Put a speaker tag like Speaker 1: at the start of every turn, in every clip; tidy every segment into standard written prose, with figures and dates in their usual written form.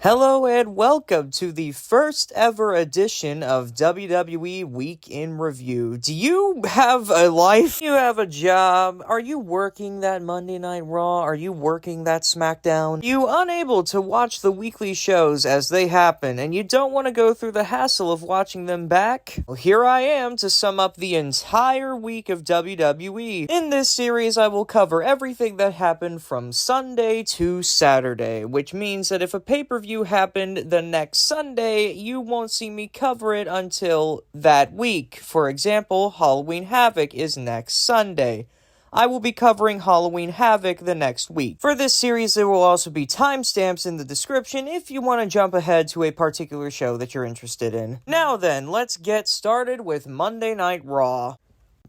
Speaker 1: Hello and welcome to the first ever edition of WWE Week in Review. Do you have a life? Do you have a job? Are you working that Monday Night Raw? Are you working that Smackdown? Are you unable to watch the weekly shows as they happen and you don't want to go through the hassle of watching them back? Well, here I am to sum up the entire week of WWE. In this series, I will cover everything that happened from Sunday to Saturday, which means that if a pay-per-view happened the next Sunday, you won't see me cover it until that week. For example, Halloween Havoc is next Sunday. I will be covering Halloween Havoc the next week. For this series, there will also be timestamps in the description if you want to jump ahead to a particular show that you're interested in. Now then, let's get started with Monday Night Raw.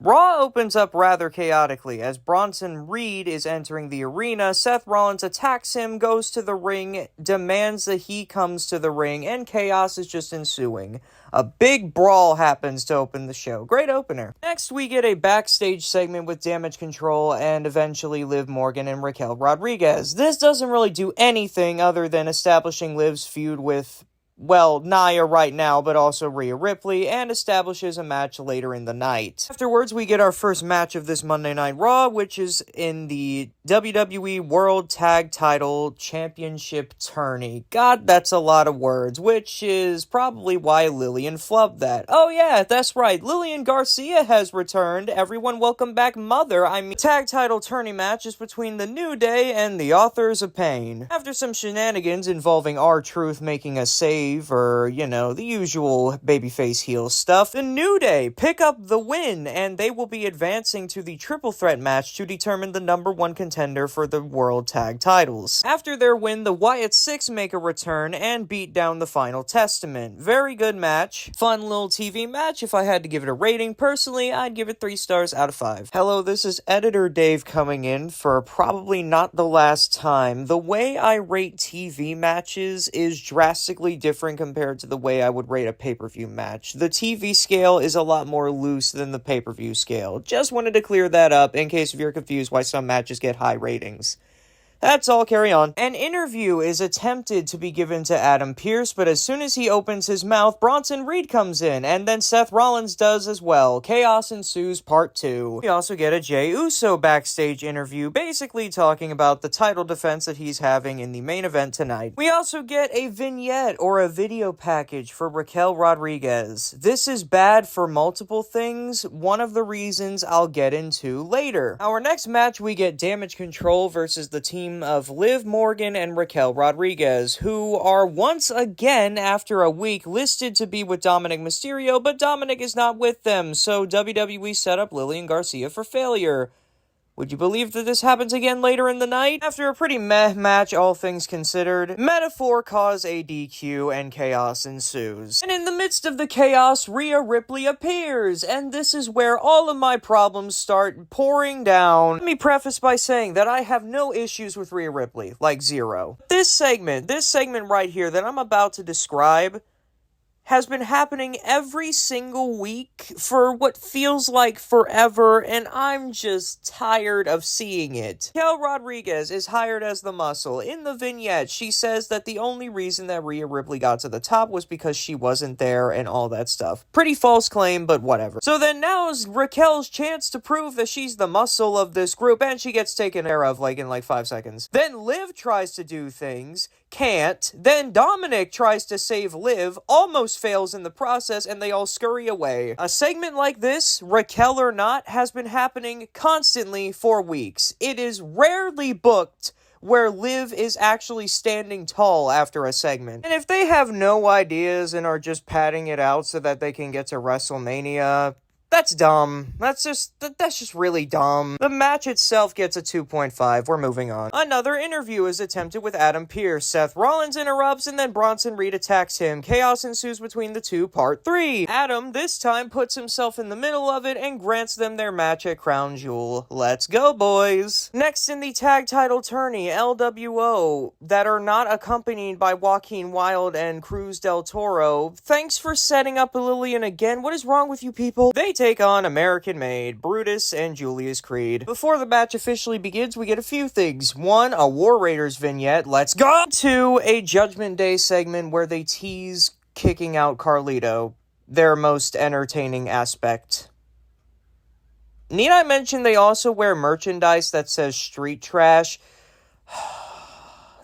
Speaker 1: Raw opens up rather chaotically as Bronson Reed is entering the arena. Seth Rollins attacks him, goes to the ring, demands that he comes to the ring, and chaos is just ensuing. A big brawl happens to open the show. Great opener. Next, we get a backstage segment with Damage Control and eventually Liv Morgan and Raquel Rodriguez. This doesn't really do anything other than establishing Liv's feud with, well, Nia right now, but also Rhea Ripley, and establishes a match later in the night. Afterwards, we get our first match of this Monday Night Raw, which is in the WWE World Tag Title Championship tourney. God, that's a lot of words, which is probably why Lillian flubbed that. Oh yeah, that's right, Lillian Garcia has returned. Everyone welcome back Mother. Tag Title tourney match is between the New Day and the Authors of Pain. After some shenanigans involving R-Truth making a save, or, the usual babyface heel stuff, the New Day pick up the win, and they will be advancing to the triple threat match to determine the number one contender for the World Tag Titles. After their win, the Wyatt Six make a return and beat down the Final Testament. Very good match. Fun little TV match. If I had to give it a rating, personally, I'd give it 3 stars out of 5. Hello, this is Editor Dave coming in for probably not the last time. The way I rate TV matches is drastically different compared to the way I would rate a pay-per-view match. The TV scale is a lot more loose than the pay-per-view scale. Just wanted to clear that up in case you're confused why some matches get high ratings. That's all, carry on. An interview is attempted to be given to Adam Pearce, but as soon as he opens his mouth, Bronson Reed comes in, and then Seth Rollins does as well. Chaos ensues part 2. We also get a Jey Uso backstage interview, basically talking about the title defense that he's having in the main event tonight. We also get a vignette or a video package for Raquel Rodriguez. This is bad for multiple things, one of the reasons I'll get into later. Our next match, we get Damage Control versus the team of Liv Morgan and Raquel Rodriguez, who are once again, after a week, listed to be with Dominic Mysterio, but Dominic is not with them, so WWE set up Lillian Garcia for failure. Would you believe that this happens again later in the night? After a pretty meh match, all things considered, Metaphor cause a DQ and chaos ensues. And in the midst of the chaos, Rhea Ripley appears, and this is where all of my problems start pouring down. Let me preface by saying that I have no issues with Rhea Ripley, like zero. This segment right here that I'm about to describe has been happening every single week for what feels like forever, and I'm just tired of seeing it. Raquel Rodriguez is hired as the muscle. In the vignette, she says that the only reason that Rhea Ripley got to the top was because she wasn't there and all that stuff. Pretty false claim, but whatever. So then now is Raquel's chance to prove that she's the muscle of this group, and she gets taken care of in 5 seconds. Then Liv tries to do things, can't. Then Dominic tries to save Liv, almost fails in the process, and they all scurry away. A segment like this, Raquel or not, has been happening constantly for weeks. It is rarely booked where Liv is actually standing tall after a segment. And if they have no ideas and are just padding it out so that they can get to WrestleMania, that's dumb. That's just really dumb. The match itself gets a 2.5. We're moving on. Another interview is attempted with Adam Pearce. Seth Rollins interrupts, and then Bronson Reed attacks him. Chaos ensues between the two, part 3. Adam, this time, puts himself in the middle of it and grants them their match at Crown Jewel. Let's go, boys. Next in the tag title tourney, LWO, that are not accompanied by Joaquin Wilde and Cruz del Toro. Thanks for setting up Lillian again. What is wrong with you people? They take on American-made Brutus and Julius Creed. Before the match officially begins, we get a few things. One, a War Raiders vignette, let's go! Two, a Judgment Day segment where they tease kicking out Carlito, their most entertaining aspect. Need I mention they also wear merchandise that says street trash?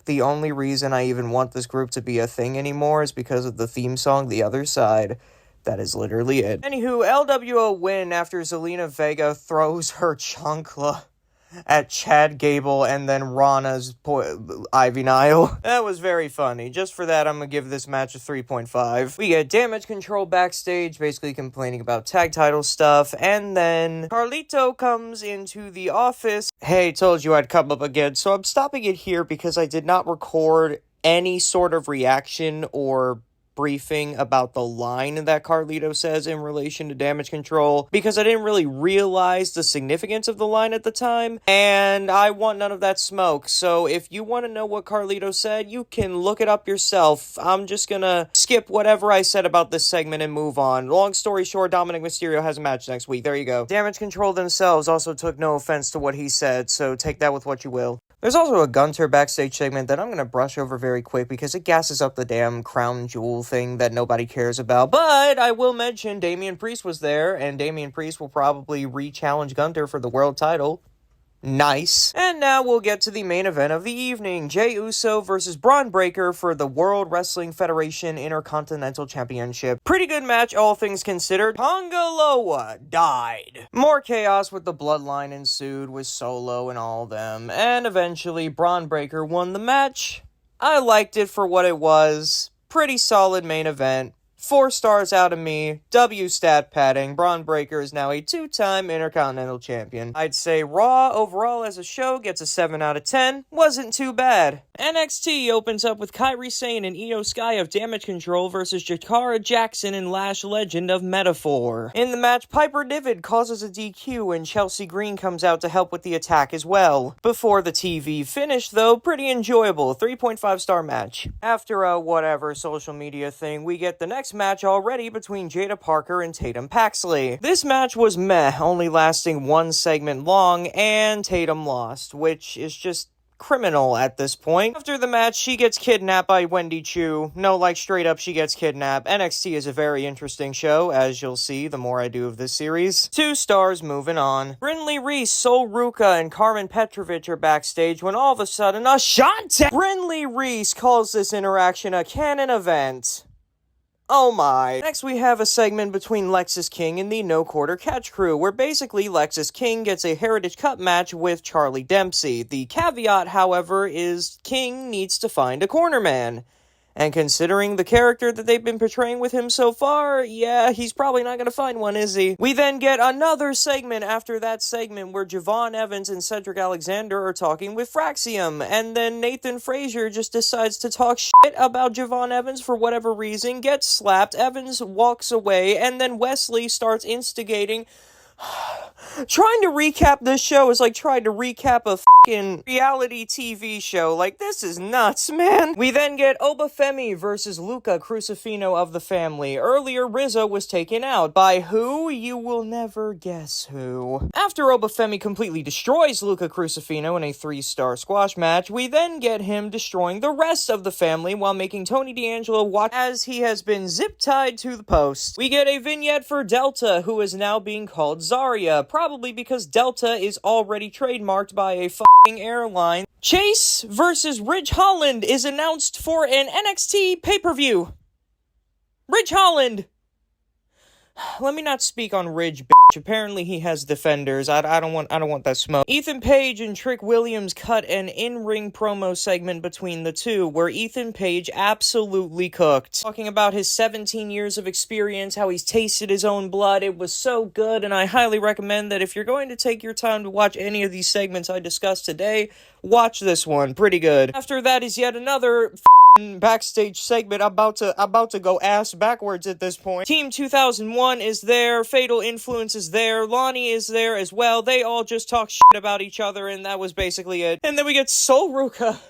Speaker 1: The only reason I even want this group to be a thing anymore is because of the theme song, The Other Side. That is literally it. Anywho, LWO win after Zelina Vega throws her chancla at Chad Gable and then Rana's Ivy Nile. That was very funny. Just for that, I'm gonna give this match a 3.5. We get Damage Control backstage, basically complaining about tag title stuff, and then Carlito comes into the office. Hey, told you I'd come up again, so I'm stopping it here because I did not record any sort of reaction or briefing about the line that Carlito says in relation to Damage Control, because I didn't really realize the significance of the line at the time, and I want none of that smoke. So if you want to know what Carlito said, you can look it up yourself. I'm just gonna skip whatever I said about this segment and move on. Long story short, Dominic Mysterio has a match next week. There you go. Damage Control themselves also took no offense to what he said, so take that with what you will. There's also a Gunter backstage segment that I'm going to brush over very quick because it gasses up the damn crown jewel thing that nobody cares about. But I will mention Damian Priest was there, and Damian Priest will probably re-challenge Gunter for the world title. Nice. And now we'll get to the main event of the evening. Jey Uso versus Braun Breaker for the World Wrestling Federation Intercontinental Championship. Pretty good match, all things considered. Tonga Loa died. More chaos with the Bloodline ensued with Solo and all of them. And eventually, Braun Breaker won the match. I liked it for what it was. Pretty solid main event. 4 stars out of me. W stat padding. Braun Breaker is now a 2-time Intercontinental Champion. I'd say Raw overall as a show gets a 7 out of 10. Wasn't too bad. NXT opens up with Kairi Sane and Io Sky of Damage Control versus Jakara Jackson and Lash Legend of Metaphor. In the match, Piper Niven causes a DQ and Chelsea Green comes out to help with the attack as well. Before the TV finish though, pretty enjoyable. 3.5 star match. After a whatever social media thing, we get the next match already between Jada Parker and Tatum Paxley. This match was meh, only lasting 1 segment long, and Tatum lost, which is just criminal at this point. After the match, she gets kidnapped by Wendy Chu. No, like straight up, she gets kidnapped. NXT is a very interesting show, as you'll see the more I do of this series. 2 stars, moving on. Brynlee Reese, Sol Ruka, and Carmen Petrovich are backstage when all of a sudden, Ashante! Brynlee Reese calls this interaction a canon event. Oh my. Next we have a segment between Lexis King and the No Quarter Catch Crew, where basically Lexis King gets a Heritage Cup match with Charlie Dempsey. The caveat, however, is King needs to find a corner man. And considering the character that they've been portraying with him so far, yeah, he's probably not gonna find one, is he? We then get another segment after that segment where Javon Evans and Cedric Alexander are talking with Fraxium, and then Nathan Frazier just decides to talk shit about Javon Evans for whatever reason, gets slapped, Evans walks away, and then Wesley starts instigating. Trying to recap this show is like trying to recap a fucking reality TV show. Like, this is nuts, man. We then get Obafemi versus Luca Crucifino of the family. Earlier, Rizzo was taken out. By who? You will never guess who. After Obafemi completely destroys Luca Crucifino in a 3-star squash match, we then get him destroying the rest of the family while making Tony D'Angelo watch as he has been zip-tied to the post. We get a vignette for Delta, who is now being called Zarya, probably because Delta is already trademarked by a fucking airline. Chase versus Ridge Holland is announced for an NXT pay-per-view. Ridge Holland! Let me not speak on Ridge, bitch. Apparently he has defenders. I don't want that smoke. Ethan Page and Trick Williams cut an in-ring promo segment between the two, where Ethan Page absolutely cooked. Talking about his 17 years of experience, how he's tasted his own blood. It was so good, and I highly recommend that if you're going to take your time to watch any of these segments I discussed today, watch this one. Pretty good. After that is yet another backstage segment about to go ass backwards at this point. Team 2001 is there, Fatal Influence is there, Lonnie is there as well. They all just talk shit about each other, and that was basically it. And then we get Sol Ruka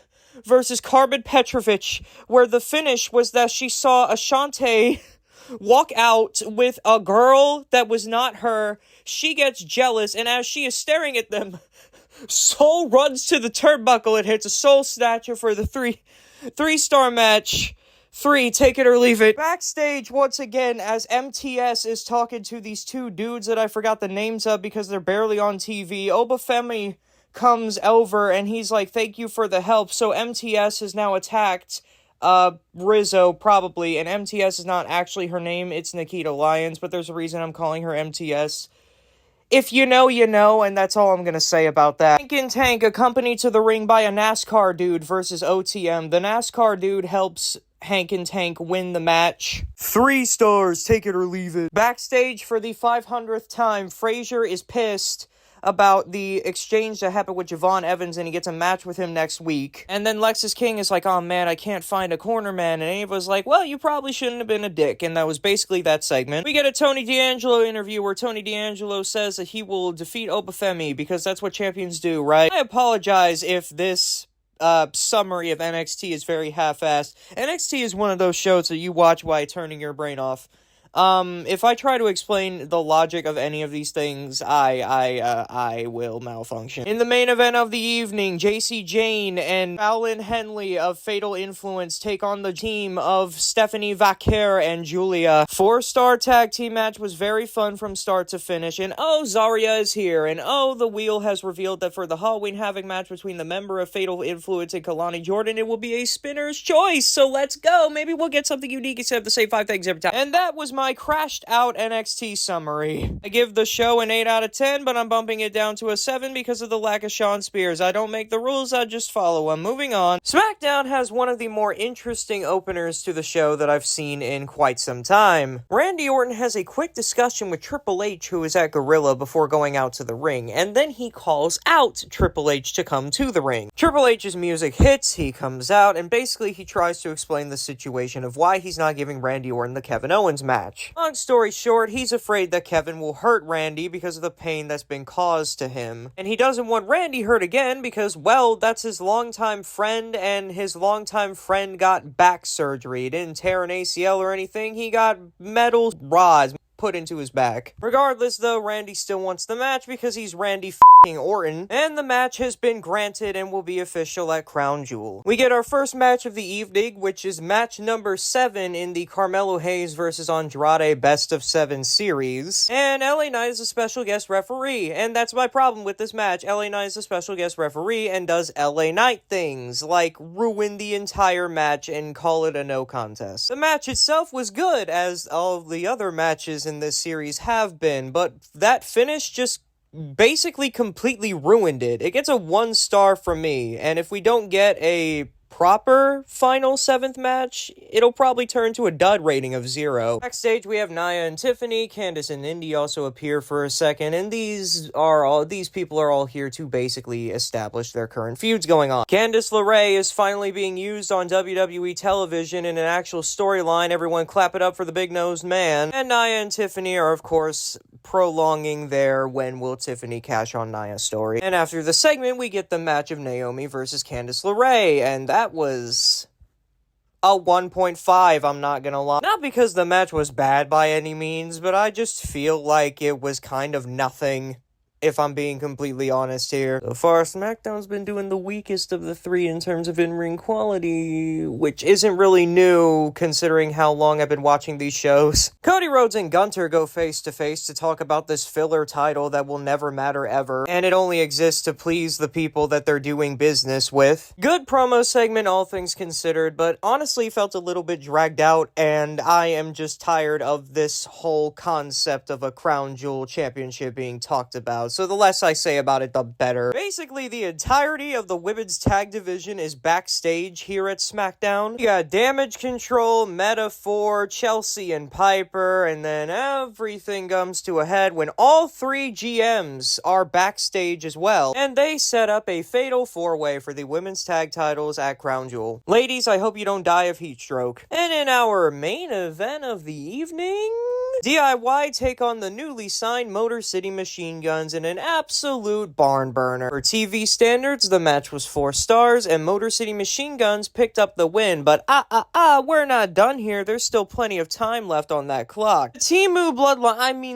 Speaker 1: versus Carmen Petrovich, where the finish was that she saw Ashante walk out with a girl that was not her. She gets jealous, and as she is staring at them, Soul runs to the turnbuckle and hits a Soul Snatcher for the three-star match. 3, take it or leave it. Backstage, once again, as MTS is talking to these two dudes that I forgot the names of because they're barely on TV, Obafemi comes over and he's like, thank you for the help. So MTS has now attacked Rizzo, probably, and MTS is not actually her name, it's Nikita Lyons, but there's a reason I'm calling her MTS. If you know, you know, and that's all I'm gonna say about that. Hank and Tank accompanied to the ring by a NASCAR dude versus OTM. The NASCAR dude helps Hank and Tank win the match. 3 stars, take it or leave it. Backstage for the 500th time, Frazier is pissed about the exchange that happened with Javon Evans, and he gets a match with him next week. And then Lexis King is like, oh man, I can't find a corner man. And Ava's like, well, you probably shouldn't have been a dick. And that was basically that segment. We get a Tony D'Angelo interview where Tony D'Angelo says that he will defeat Obafemi because that's what champions do, right? I apologize if this summary of NXT is very half-assed. NXT is one of those shows that you watch while turning your brain off. If I try to explain the logic of any of these things, I will malfunction. In the main event of the evening, JC Jane and Fallon Henley of Fatal Influence take on the team of Stephanie Vaquer and Julia. 4-star tag team match was very fun from start to finish, and oh, Zarya is here, and oh, the wheel has revealed that for the Halloween Havoc match between the member of Fatal Influence and Kalani Jordan, it will be a spinner's choice, so let's go! Maybe we'll get something unique instead of the same 5 things every time. And that was my crashed out NXT summary. I give the show an 8 out of 10, but I'm bumping it down to a 7 because of the lack of Shawn Spears. I don't make the rules, I just follow them. Moving on. Smackdown has one of the more interesting openers to the show that I've seen in quite some time. Randy Orton has a quick discussion with Triple H, who is at Gorilla, before going out to the ring, and then he calls out Triple H to come to the ring. Triple H's music hits, he comes out, and basically he tries to explain the situation of why he's not giving Randy Orton the Kevin Owens match. Long story short, he's afraid that Kevin will hurt Randy because of the pain that's been caused to him. And he doesn't want Randy hurt again because, well, that's his longtime friend, and his longtime friend got back surgery. He didn't tear an ACL or anything, he got metal rods put into his back. Regardless, though, Randy still wants the match because he's Randy f***ing Orton, and the match has been granted and will be official at Crown Jewel. We get our first match of the evening, which is match number 7 in the Carmelo Hayes versus Andrade Best of 7 series, and LA Knight is a special guest referee, and that's my problem with this match. LA Knight is a special guest referee and does LA Knight things, like ruin the entire match and call it a no contest. The match itself was good, as all the other matches in this series have been, but that finish just basically completely ruined it. It gets a 1 star from me, and if we don't get a proper final 7th match, it'll probably turn to a dud rating of 0. Backstage, we have Nia and Tiffany. Candice and Indy also appear for a second, and these people are all here to basically establish their current feuds going on. Candice LeRae is finally being used on WWE television in an actual storyline. Everyone clap it up for the big-nosed man. And Nia and Tiffany are, of course, prolonging their when will Tiffany cash on Nia story. And after the segment, we get the match of Naomi versus Candice LeRae, and that was a 1.5, I'm not gonna lie. Not because the match was bad by any means, but I just feel like it was kind of nothing, if I'm being completely honest here. So far, SmackDown's been doing the weakest of the 3 in terms of in-ring quality, which isn't really new, considering how long I've been watching these shows. Cody Rhodes and Gunter go face-to-face to talk about this filler title that will never matter ever, and it only exists to please the people that they're doing business with. Good promo segment, all things considered, but honestly felt a little bit dragged out, and I am just tired of this whole concept of a Crown Jewel championship being talked about. So the less I say about it, the better. Basically, the entirety of the women's tag division is backstage here at SmackDown. You got Damage Control, Metaphor, Chelsea and Piper, and then everything comes to a head when all 3 GMs are backstage as well, and they set up a fatal 4-way for the women's tag titles at Crown Jewel. Ladies, I hope you don't die of heat stroke. And in our main event of the evening, DIY take on the newly signed Motor City Machine Guns in an absolute barn burner. For TV standards, the match was 4 stars, and Motor City Machine Guns picked up the win, but we're not done here. There's still plenty of time left on that clock. The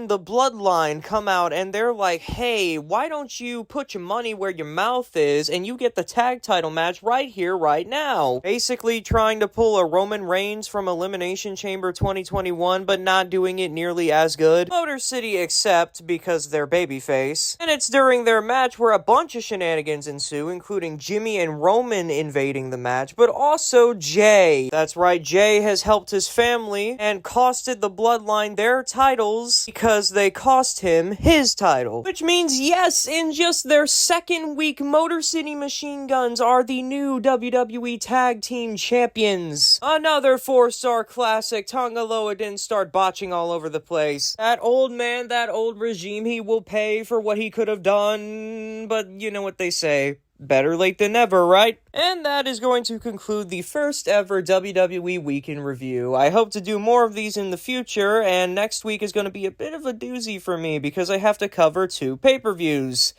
Speaker 1: the Bloodline come out, and they're like, hey, why don't you put your money where your mouth is, and you get the tag title match right here, right now. Basically trying to pull a Roman Reigns from Elimination Chamber 2021, but not doing it nearly as good. Motor City accept because they're babyface. And it's during their match where a bunch of shenanigans ensue, including Jimmy and Roman invading the match, but also Jay. That's right, Jay has helped his family and costed the Bloodline their titles because they cost him his title. Which means, yes, in just their second week, Motor City Machine Guns are the new WWE Tag Team Champions. Another 4-star classic. Tonga Loa didn't start botching all over the place. That old man, that old regime, he will pay for what he could have done, but you know what they say. Better late than never, right? And that is going to conclude the first ever WWE Week in Review. I hope to do more of these in the future, and next week is going to be a bit of a doozy for me because I have to cover 2 pay-per-views.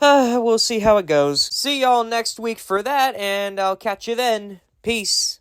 Speaker 1: We'll see how it goes. See y'all next week for that, and I'll catch you then. Peace.